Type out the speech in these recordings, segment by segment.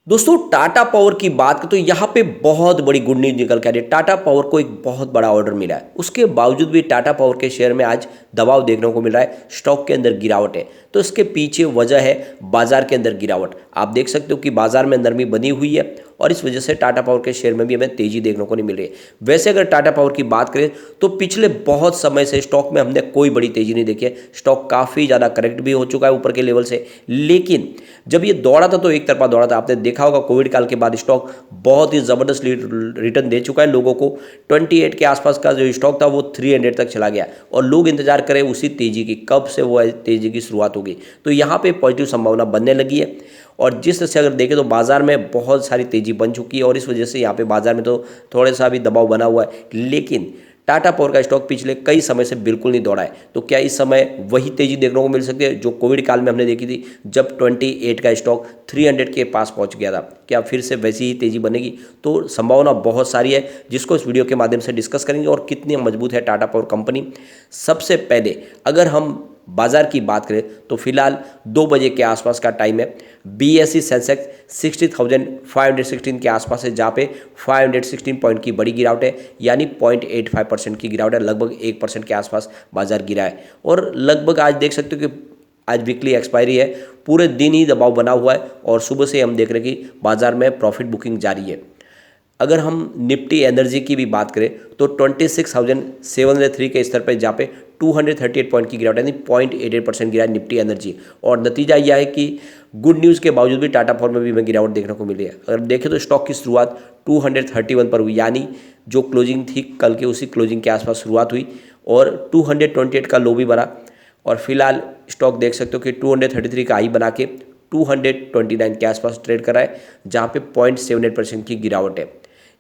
दोस्तों टाटा पावर की बात करें तो यहाँ पे बहुत बड़ी गुड न्यूज निकल के आ रही है। टाटा पावर को एक बहुत बड़ा ऑर्डर मिला है, उसके बावजूद भी टाटा पावर के शेयर में आज दबाव देखने को मिल रहा है, स्टॉक के अंदर गिरावट है। तो इसके पीछे वजह है बाजार के अंदर गिरावट। आप देख सकते हो कि बाजार में नरमी बनी हुई है और इस वजह से टाटा पावर के शेयर में भी हमें तेजी देखने को नहीं मिल रही है। वैसे अगर टाटा पावर की बात करें तो पिछले बहुत समय से स्टॉक में हमने कोई बड़ी तेजी नहीं देखी है। स्टॉक काफ़ी ज़्यादा करेक्ट भी हो चुका है ऊपर के लेवल से, लेकिन जब ये दौड़ा था तो एक तरफा दौड़ा था। आपने देखा होगा कोविड काल के बाद स्टॉक बहुत ही ज़बरदस्त रिटर्न दे चुका है लोगों को। 28 के आसपास का जो स्टॉक था वो 300 तक चला गया और लोग इंतजार करें उसी तेजी की, कब से वो तेजी की शुरुआत होगी। तो यहाँ पे पॉजिटिव संभावना बनने लगी है और जिस तरह से अगर देखें तो बाजार में बहुत सारी तेजी बन चुकी है और इस वजह से यहाँ पे बाजार में तो थोड़ा सा भी दबाव बना हुआ है। लेकिन टाटा पावर का स्टॉक पिछले कई समय से बिल्कुल नहीं दौड़ा है। तो क्या इस समय वही तेजी देखने को मिल सकती है जो कोविड काल में हमने देखी थी, जब 28 का स्टॉक 300 के पास पहुंच गया था? क्या फिर से वैसी ही तेजी बनेगी? तो संभावना बहुत सारी है, जिसको इस वीडियो के माध्यम से डिस्कस करेंगे और कितनी मजबूत है टाटा पावर कंपनी। सबसे पहले अगर हम बाजार की बात करें तो फिलहाल 2 बजे के आसपास का टाइम है। बीएसई सेंसेक्स 60,516 के आसपास है, जहाँ पे 516 पॉइंट की बड़ी गिरावट है, यानी 0.85% की गिरावट है। लगभग 1% के आसपास बाजार गिरा है और लगभग आज देख सकते हो कि आज वीकली एक्सपायरी है, पूरे दिन ही दबाव बना हुआ है और सुबह से हम देख रहे हैं कि बाजार में प्रॉफिट बुकिंग जारी है। अगर हम निफ्टी एनर्जी की भी बात करें तो 26,703 के स्तर पर, जहाँ पे 238 पॉइंट की गिरावट यानी 0.88% गिरा है निफ्टी एनर्जी। और नतीजा यह है कि गुड न्यूज़ के बावजूद भी टाटा पावर में भी हमें गिरावट देखने को मिली है। अगर देखें तो स्टॉक की शुरुआत 231 पर हुई, यानी जो क्लोजिंग थी कल के उसी क्लोजिंग के आसपास शुरुआत हुई और 228 का लो भी बना और फिलहाल स्टॉक देख सकते हो कि 233 का हाई बना के 229 के आसपास ट्रेड कर रहा है, जहाँ पे 0.78% की गिरावट है।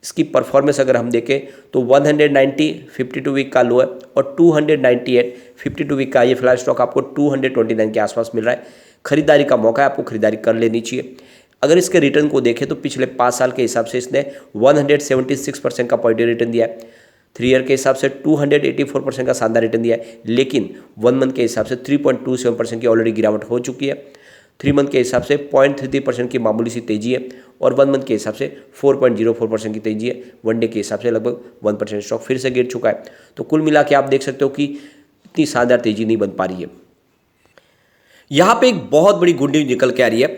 इसकी परफॉर्मेंस अगर हम देखें तो 190 52 वीक का लो है और 298 52 वीक का ये फिलहाल स्टॉक आपको 229 के आसपास मिल रहा है। खरीदारी का मौका है, आपको खरीदारी कर लेनी चाहिए। अगर इसके रिटर्न को देखें तो पिछले 5 साल के हिसाब से इसने 176% का पॉजिटिव रिटर्न दिया है। 3 ईयर के हिसाब से 284% का शानदार रिटर्न दिया है, लेकिन 1 मंथ के हिसाब से 3.27% की ऑलरेडी गिरावट हो चुकी है। 3 मंथ के हिसाब से 0.33% की मामूली सी तेजी है और 1 मंथ के हिसाब से 4.04% की तेजी है। 1 डे के हिसाब से लगभग 1% स्टॉक फिर से गिर चुका है। तो कुल मिला के आप देख सकते हो कि इतनी शानदार तेजी नहीं बन पा रही है। यहाँ पे एक बहुत बड़ी गुड न्यूज निकल के आ रही है।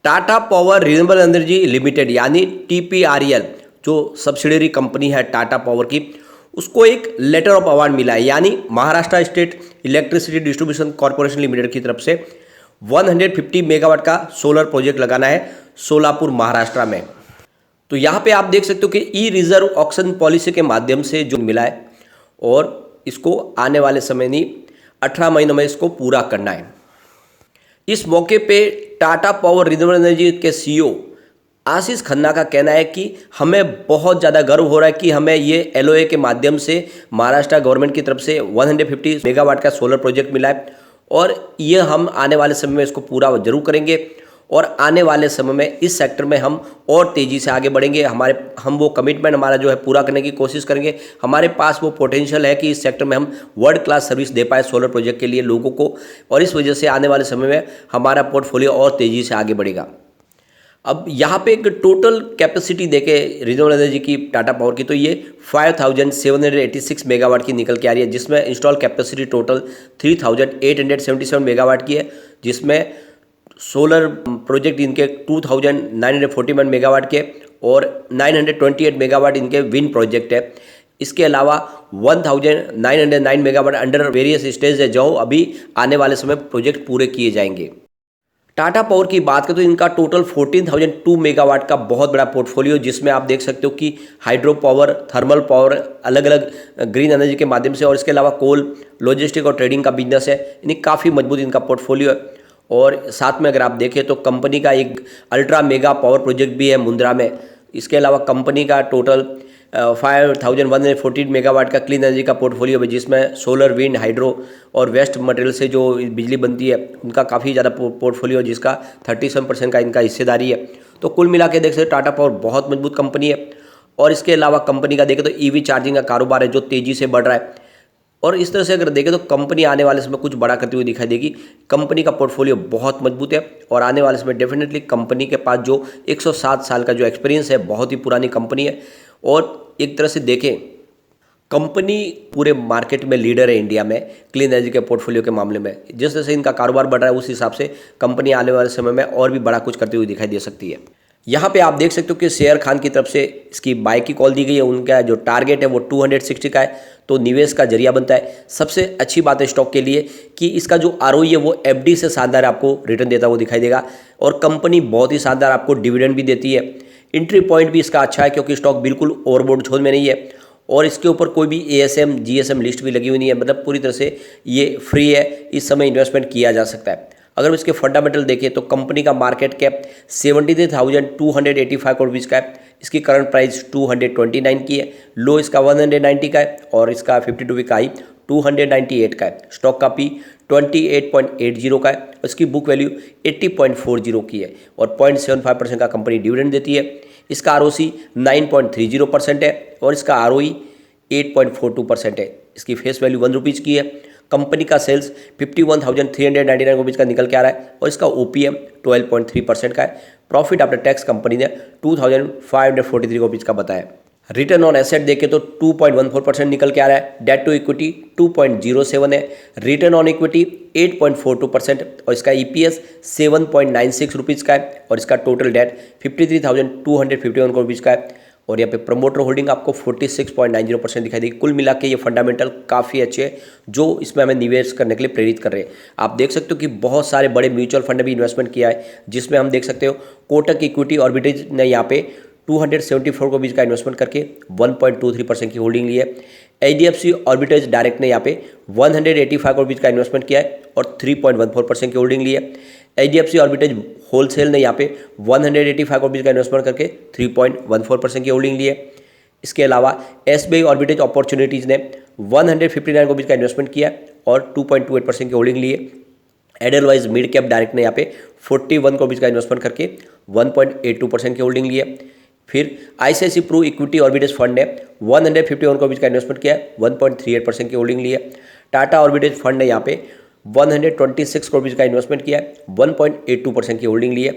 Tata power renewable energy limited यानी TPREL, जो सब्सिडरी कंपनी है टाटा पावर की, उसको एक लेटर ऑफ अवार्ड मिला है, यानी Maharashtra state electricity distribution corporation limited की तरफ से 150 मेगावाट का सोलर प्रोजेक्ट लगाना है सोलापुर महाराष्ट्र में। तो यहाँ पे आप देख सकते हो कि ई रिजर्व ऑक्शन पॉलिसी के माध्यम से जो मिला है और इसको आने वाले समय नहीं 18 महीनों में इसको पूरा करना है। इस मौके पे टाटा पावर रिन्यूएबल एनर्जी के CEO आशीष खन्ना का कहना है कि हमें बहुत ज़्यादा गर्व हो रहा है कि हमें ये LOA के माध्यम से महाराष्ट्र गवर्नमेंट की तरफ से 150 मेगावाट का सोलर प्रोजेक्ट मिला है और ये हम आने वाले समय में इसको पूरा जरूर करेंगे और आने वाले समय में इस सेक्टर में हम और तेज़ी से आगे बढ़ेंगे। हम वो कमिटमेंट हमारा जो है पूरा करने की कोशिश करेंगे। हमारे पास वो पोटेंशियल है कि इस सेक्टर में हम वर्ल्ड क्लास सर्विस दे पाए सोलर प्रोजेक्ट के लिए लोगों को और इस वजह से आने वाले समय में हमारा पोर्टफोलियो और तेज़ी से आगे बढ़ेगा। अब यहाँ पे एक टोटल कैपेसिटी देखे रिन्यूएबल एनर्जी की टाटा पावर की, तो ये 5786 मेगावाट की निकल के आ रही है, जिसमें इंस्टॉल कैपेसिटी टोटल 3877 मेगावाट की है, जिसमें सोलर प्रोजेक्ट इनके 2941 मेगावाट के और 928 मेगावाट इनके विंड प्रोजेक्ट है। इसके अलावा 1909 मेगावाट अंडर वेरियस स्टेज है, जो अभी आने वाले समय प्रोजेक्ट पूरे किए जाएंगे। टाटा पावर की बात करें तो इनका टोटल 14,002 मेगावाट का बहुत बड़ा पोर्टफोलियो, जिसमें आप देख सकते हो कि हाइड्रो पावर, थर्मल पावर, अलग अलग ग्रीन एनर्जी के माध्यम से और इसके अलावा कोल, लॉजिस्टिक और ट्रेडिंग का बिजनेस है। यानी काफ़ी मजबूत इनका पोर्टफोलियो है। और साथ में अगर आप देखें तो कंपनी का एक अल्ट्रा मेगा पावर प्रोजेक्ट भी है मुंद्रा में। इसके अलावा कंपनी का टोटल 5114 मेगावाट का क्लीन एनर्जी का पोर्टफोलियो है, जिसमें सोलर, विंड, हाइड्रो और वेस्ट मटेरियल से जो बिजली बनती है उनका काफ़ी ज़्यादा पोर्टफोलियो, जिसका 37% का इनका हिस्सेदारी है। तो कुल मिला के देख सकते टाटा पावर बहुत मजबूत कंपनी है। और इसके अलावा कंपनी का देखें तो EV चार्जिंग का कारोबार है जो तेज़ी से बढ़ रहा है। और इस तरह से अगर देखें तो कंपनी आने वाले समय कुछ बड़ा करती हुई दिखाई देगी। कंपनी का पोर्टफोलियो बहुत मजबूत है और आने वाले समय डेफिनेटली कंपनी के पास जो 107 साल का जो एक्सपीरियंस है, बहुत ही पुरानी कंपनी है। और एक तरह से देखें, कंपनी पूरे मार्केट में लीडर है इंडिया में क्लीन एनर्जी के पोर्टफोलियो के मामले में। जिस तरह से इनका कारोबार बढ़ रहा है, उस हिसाब से कंपनी आने वाले समय में और भी बड़ा कुछ करती हुई दिखाई दे सकती है। यहाँ पे आप देख सकते हो कि शेयर खान की तरफ से इसकी बाय की कॉल दी गई है। उनका जो टारगेट है वो 260 का है, तो निवेश का जरिया बनता है। सबसे अच्छी बात है स्टॉक के लिए कि इसका जो आरओई है वो एफडी से शानदार आपको रिटर्न देता हुआ दिखाई देगा और कंपनी बहुत ही शानदार आपको डिविडेंड भी देती है। एंट्री पॉइंट भी इसका अच्छा है क्योंकि स्टॉक बिल्कुल ओवरबोर्ड जोन में नहीं है और इसके ऊपर कोई भी एएसएम जीएसएम लिस्ट भी लगी हुई नहीं है, मतलब पूरी तरह से ये फ्री है, इस समय इन्वेस्टमेंट किया जा सकता है। अगर इसके फंडामेंटल देखें तो कंपनी का मार्केट कैप 73,285 करोड़ रुपीज़ का है। इसकी करंट प्राइस 229 की है, लो इसका 190 का है और इसका 52 वीक का हाई 298 का है। स्टॉक का पी 28.80 का है, इसकी बुक वैल्यू 80.40 की है और 0.75% का कंपनी डिविडेंड देती है। इसका आरओसी 9.30% है और इसका आरओई 8.42% है। इसकी फेस वैल्यू 1 रुपीज़ की है। कंपनी का सेल्स 51,399 रुपीज़ का निकल के आ रहा है और इसका ओपीएम 12.3% का है। प्रॉफिट आफ्टर टैक्स कंपनी ने 2,543 रुपीज़ का बताया। रिटर्न ऑन एसेट देखें तो 2.14% निकल के आ रहा है। डेट टू इक्विटी 2.07 है। रिटर्न ऑन इक्विटी 8.42% और इसका ईपीएस 7.96 रुपीज़ का है और इसका टोटल डेट 53,251 रुपीज़ का है और यहाँ पे प्रमोटर होल्डिंग आपको 46.90% दिखाई देगी। कुल मिला के ये फंडामेंटल काफ़ी अच्छे हैं जो इसमें हमें निवेश करने के लिए प्रेरित कर रहे हैं। आप देख सकते हो कि बहुत सारे बड़े म्यूचुअल फंड भी इन्वेस्टमेंट किया है, जिसमें हम देख सकते हो कोटक इक्विटी ऑर्बिटेज ने यहाँ पे 274 रुपीज़ का इन्वेस्टमेंट करके 1.23% की होल्डिंग ली है। एचडीएफसी ऑर्बिटेज डायरेक्ट ने यहाँ पे 185 रुपीज़ का इन्वेस्टमेंट किया है और 3.14% की होल्डिंग ली है। एचडीएफसी ऑर्बिटेज होलसेल ने यहाँ पे 185 रुपीज़ का इन्वेस्टमेंट करके 3.14% की होल्डिंग ली है। इसके अलावा एसबीआई ऑर्बिटेज अपॉर्चुनिटीज़ ने 159 रुपीज़ का इन्वेस्टमेंट किया और 2.28% की होल्डिंग ली है। एडलवाइज मिड कैप डायरेक्ट ने यहाँ पे 41 रुपीज़ का इन्वेस्टमेंट करके 1.82% की होल्डिंग ली है। फिर आईसीआईसी प्रू इक्विटी ऑर्बिटेज फंड ने 151 रुपीज़ का इन्वेस्टमेंट किया है, 1.38% की होल्डिंग ली है। टाटा ऑर्बिटेज फंड ने यहाँ पे 126 रुपीज़ का इन्वेस्टमेंट किया है, 1.82% की होल्डिंग ली है।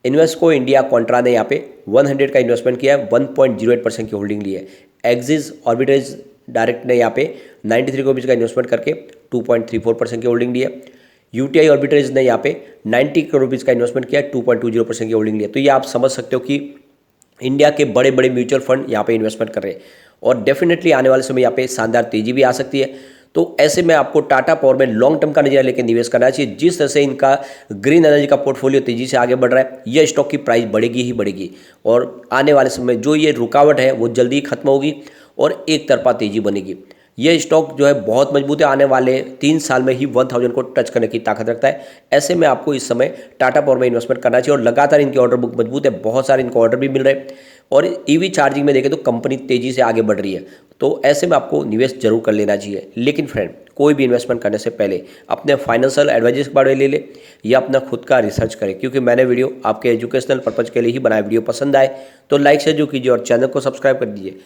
इन्वेस्टको इंडिया कॉन्ट्रा ने यहाँ पे 100 का इन्वेस्टमेंट किया है, 1.08% की होल्डिंग ली है। एक्सिस ऑर्बिटेज डायरेक्ट ने यहाँ पे 93 रुपीज़ का इन्वेस्टमेंट करके 2.34% की होल्डिंग ली है। यूटीआई ऑर्बिटेज ने यहाँ पे 90 रुपीज़ का इन्वेस्टमेंट किया है, 2.20% की होल्डिंग ली है। तो ये आप समझ सकते हो कि इंडिया के बड़े बड़े म्यूचुअल फंड यहाँ पे इन्वेस्टमेंट कर रहे हैं और डेफिनेटली आने वाले समय यहाँ पे शानदार तेजी भी आ सकती है। तो ऐसे में आपको टाटा पावर में लॉन्ग टर्म का नजरिया लेकर निवेश करना चाहिए। जिस तरह से इनका ग्रीन एनर्जी का पोर्टफोलियो तेजी से आगे बढ़ रहा है, यह स्टॉक की प्राइस बढ़ेगी ही बढ़ेगी और आने वाले समय जो ये रुकावट है वो जल्दी खत्म होगी और एक तरफा तेजी बनेगी। यह स्टॉक जो है बहुत मजबूत है, आने वाले 3 साल में ही 1000 को टच करने की ताकत रखता है। ऐसे में आपको इस समय टाटा पावर में इन्वेस्टमेंट करना चाहिए और लगातार इनकी ऑर्डर बुक मजबूत है, बहुत सारे इनको ऑर्डर भी मिल रहे हैं और ईवी चार्जिंग में देखें तो कंपनी तेजी से आगे बढ़ रही है। तो ऐसे में आपको निवेश जरूर कर लेना चाहिए। लेकिन फ्रेंड, कोई भी इन्वेस्टमेंट करने से पहले अपने फाइनेंशियल एडवाइजर्स के बारे में ले ले या अपना खुद का रिसर्च करें, क्योंकि मैंने वीडियो आपके एजुकेशनल पर्पज़ के लिए ही बनाया। वीडियो पसंद आए तो लाइक शेयर जो कीजिए और चैनल को सब्सक्राइब कर दीजिए